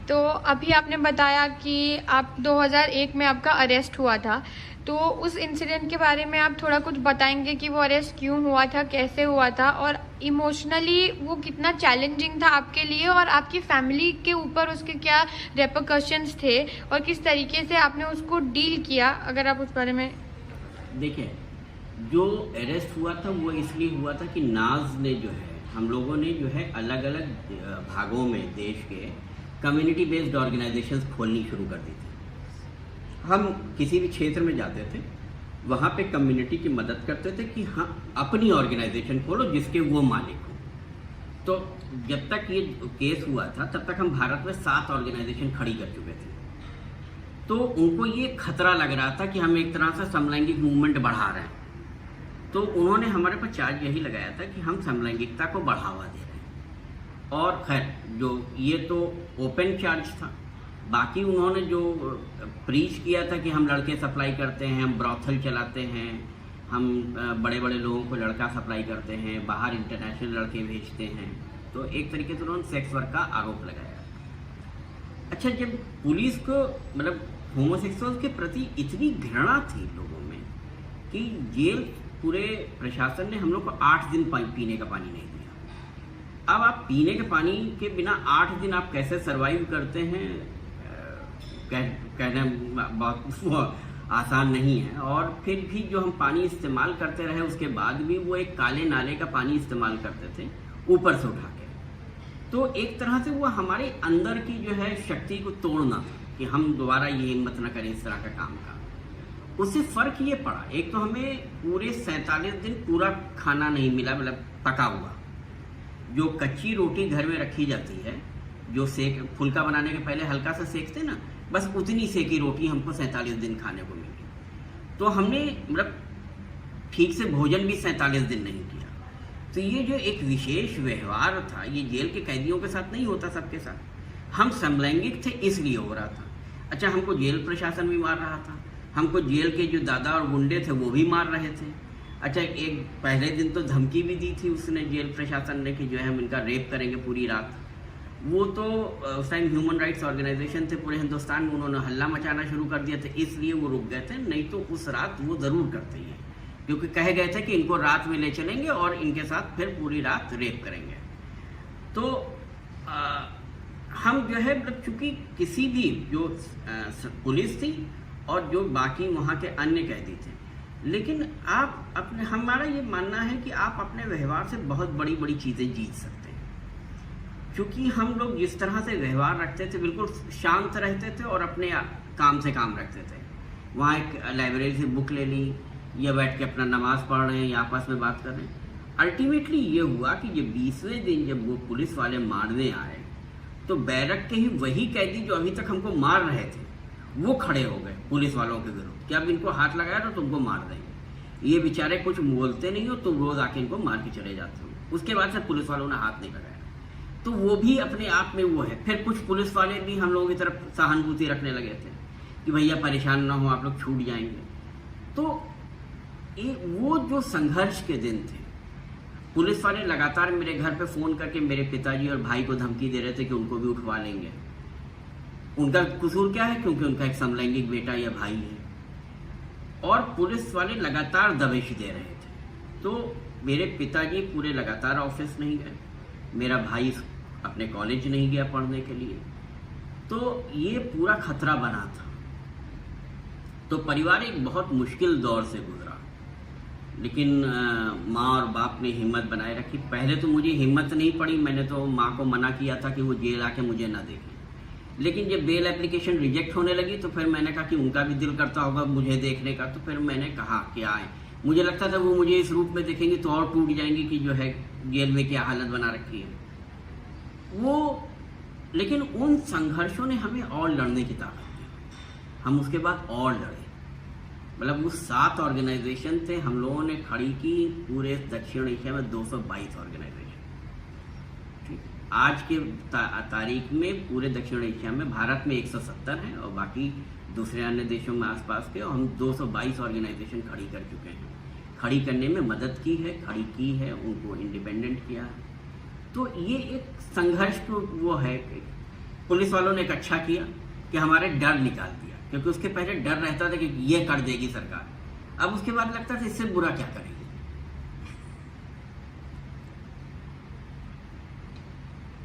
तो अभी आपने बताया कि आप 2001 में आपका अरेस्ट हुआ था, तो उस इंसिडेंट के बारे में आप थोड़ा कुछ बताएंगे कि वो अरेस्ट क्यों हुआ था, कैसे हुआ था, और इमोशनली वो कितना चैलेंजिंग था आपके लिए और आपकी फैमिली के ऊपर उसके क्या रेपरकशंस थे और किस तरीके से आपने उसको डील किया, अगर आप उस बारे में। देखिए, जो अरेस्ट हुआ था वो इसलिए हुआ था कि नाज ने जो है, हम लोगों ने जो है अलग अलग भागों में देश के कम्युनिटी बेस्ड ऑर्गेनाइजेशंस खोलनी शुरू कर दी थी। हम किसी भी क्षेत्र में जाते थे, वहाँ पे कम्युनिटी की मदद करते थे कि हाँ अपनी ऑर्गेनाइजेशन खोलो जिसके वो मालिक हो। तो जब तक ये केस हुआ था तब तक हम भारत में 7 ऑर्गेनाइजेशन खड़ी कर चुके थे। तो उनको ये खतरा लग रहा था कि हम एक तरह से समलैंगिक मूवमेंट बढ़ा रहे हैं। तो उन्होंने हमारे पर चार्ज यही लगाया था कि हम समलैंगिकता को बढ़ावा दे रहे हैं। और खैर, जो ये तो ओपन चार्ज था। बाकी उन्होंने जो प्रीच किया था कि हम लड़के सप्लाई करते हैं, हम ब्रॉथल चलाते हैं, हम बड़े बड़े लोगों को लड़का सप्लाई करते हैं, बाहर इंटरनेशनल लड़के भेजते हैं, तो एक तरीके से उन्होंने सेक्स वर्क का आरोप लगाया। अच्छा, जब पुलिस को मतलब होमोसेक्सुअल्स के प्रति इतनी घृणा थी लोगों में कि जेल पूरे प्रशासन ने हम लोग को 8 दिन पीने का पानी नहीं दिया। अब आप पीने के पानी के बिना 8 दिन आप कैसे सरवाइव करते हैं, कहना बहुत आसान नहीं है। और फिर भी जो हम पानी इस्तेमाल करते रहे उसके बाद भी वो एक काले नाले का पानी इस्तेमाल करते थे ऊपर से उठा के। तो एक तरह से वो हमारे अंदर की जो है शक्ति को तोड़ना था कि हम दोबारा ये हिम्मत न करें इस तरह का काम का। उससे फर्क ये पड़ा, एक तो हमें पूरे 47 दिन पूरा खाना नहीं मिला, मतलब पका हुआ। जो कच्ची रोटी घर में रखी जाती है, जो सेक फुल्का बनाने के पहले हल्का सा सेकते ना, बस उतनी सेकी रोटी हमको 47 दिन खाने को मिली। तो हमने मतलब ठीक से भोजन भी 47 दिन नहीं किया। तो ये जो एक विशेष व्यवहार था, ये जेल के कैदियों के साथ नहीं होता, सबके साथ। हम समलैंगिक थे इसलिए हो रहा था। अच्छा, हमको जेल प्रशासन भी मार रहा था, हमको जेल के जो दादा और गुंडे थे वो भी मार रहे थे। अच्छा, एक पहले दिन तो धमकी भी दी थी उसने, जेल प्रशासन ने, कि जो है हम इनका रेप करेंगे पूरी रात। वो तो उस टाइम ह्यूमन राइट्स ऑर्गेनाइजेशन थे पूरे हिंदुस्तान में, उन्होंने हल्ला मचाना शुरू कर दिया था, इसलिए वो रुक गए थे। नहीं तो उस रात वो ज़रूर करते ही, क्योंकि कहे गए थे कि इनको रात में ले चलेंगे और इनके साथ फिर पूरी रात रेप करेंगे। तो हम जो है मतलब चूँकि किसी भी जो पुलिस थी और जो बाकी वहाँ के अन्य कैदी थे, लेकिन आप अपने, हमारा ये मानना है कि आप अपने व्यवहार से बहुत बड़ी बड़ी चीज़ें जीत सकते हैं। क्योंकि हम लोग जिस तरह से व्यवहार रखते थे, बिल्कुल शांत रहते थे और अपने काम से काम रखते थे। वहाँ एक लाइब्रेरी से बुक ले ली, या बैठ के अपना नमाज पढ़ रहे हैं या आपस में बात कर रहे हैं। अल्टीमेटली ये हुआ कि जब 20वें दिन जब वो पुलिस वाले मारने आए, तो बैरक के ही वही कैदी जो अभी तक हमको मार रहे थे वो खड़े हो गए पुलिस वालों के विरुद्ध कि अब इनको हाथ लगाया तो तुमको मार देंगे। ये बेचारे कुछ बोलते नहीं हो, तुम रोज आके इनको मार के चले जाते हो। उसके बाद से पुलिस वालों ने हाथ नहीं लगाया। तो वो भी अपने आप में वो है। फिर कुछ पुलिस वाले भी हम लोगों की तरफ सहानुभूति रखने लगे थे कि भैया परेशान ना हो, आप लोग छूट जाएंगे। तो वो जो संघर्ष के दिन थे, पुलिस वाले लगातार मेरे घर पे फ़ोन करके मेरे पिताजी और भाई को धमकी दे रहे थे कि उनको भी उठवा लेंगे। उनका कसूर क्या है? क्योंकि उनका एक समलैंगिक बेटा या भाई है। और पुलिस वाले लगातार दबिश दे रहे थे। तो मेरे पिताजी पूरे लगातार ऑफिस नहीं गए, मेरा भाई अपने कॉलेज नहीं गया पढ़ने के लिए। तो ये पूरा खतरा बना था। तो परिवार एक बहुत मुश्किल दौर से गुजरा, लेकिन माँ और बाप ने हिम्मत बनाए रखी। पहले तो मुझे हिम्मत नहीं पड़ी, मैंने तो माँ को मना किया था कि वो जेल आके मुझे ना देखें। लेकिन जब बेल एप्लीकेशन रिजेक्ट होने लगी तो फिर मैंने कहा कि उनका भी दिल करता होगा मुझे देखने का। तो फिर मैंने कहा कि आए। मुझे लगता था वो मुझे इस रूप में देखेंगे तो और टूट जाएंगे कि जो है जेल में क्या हालत बना रखी है वो। लेकिन उन संघर्षों ने हमें और लड़ने की ताकत दी। हम उसके बाद और लड़े। मतलब वो 7 ऑर्गेनाइजेशन थे, हम लोगों ने खड़ी की पूरे दक्षिण एशिया में 222 ऑर्गेनाइजेशन। आज के तारीख में पूरे दक्षिण एशिया में, भारत में 170 हैं और बाकी दूसरे अन्य देशों में आसपास के, और हम 222 ऑर्गेनाइजेशन खड़ी कर चुके हैं। खड़ी करने में मदद की है, खड़ी की है, उनको इंडिपेंडेंट किया है। तो ये एक संघर्ष को वो है पुलिस वालों ने एक अच्छा किया कि हमारे डर निकाल दिया, क्योंकि उसके पहले डर रहता था कि ये कर देगी सरकार, अब उसके बाद लगता था इससे बुरा क्या करेगी।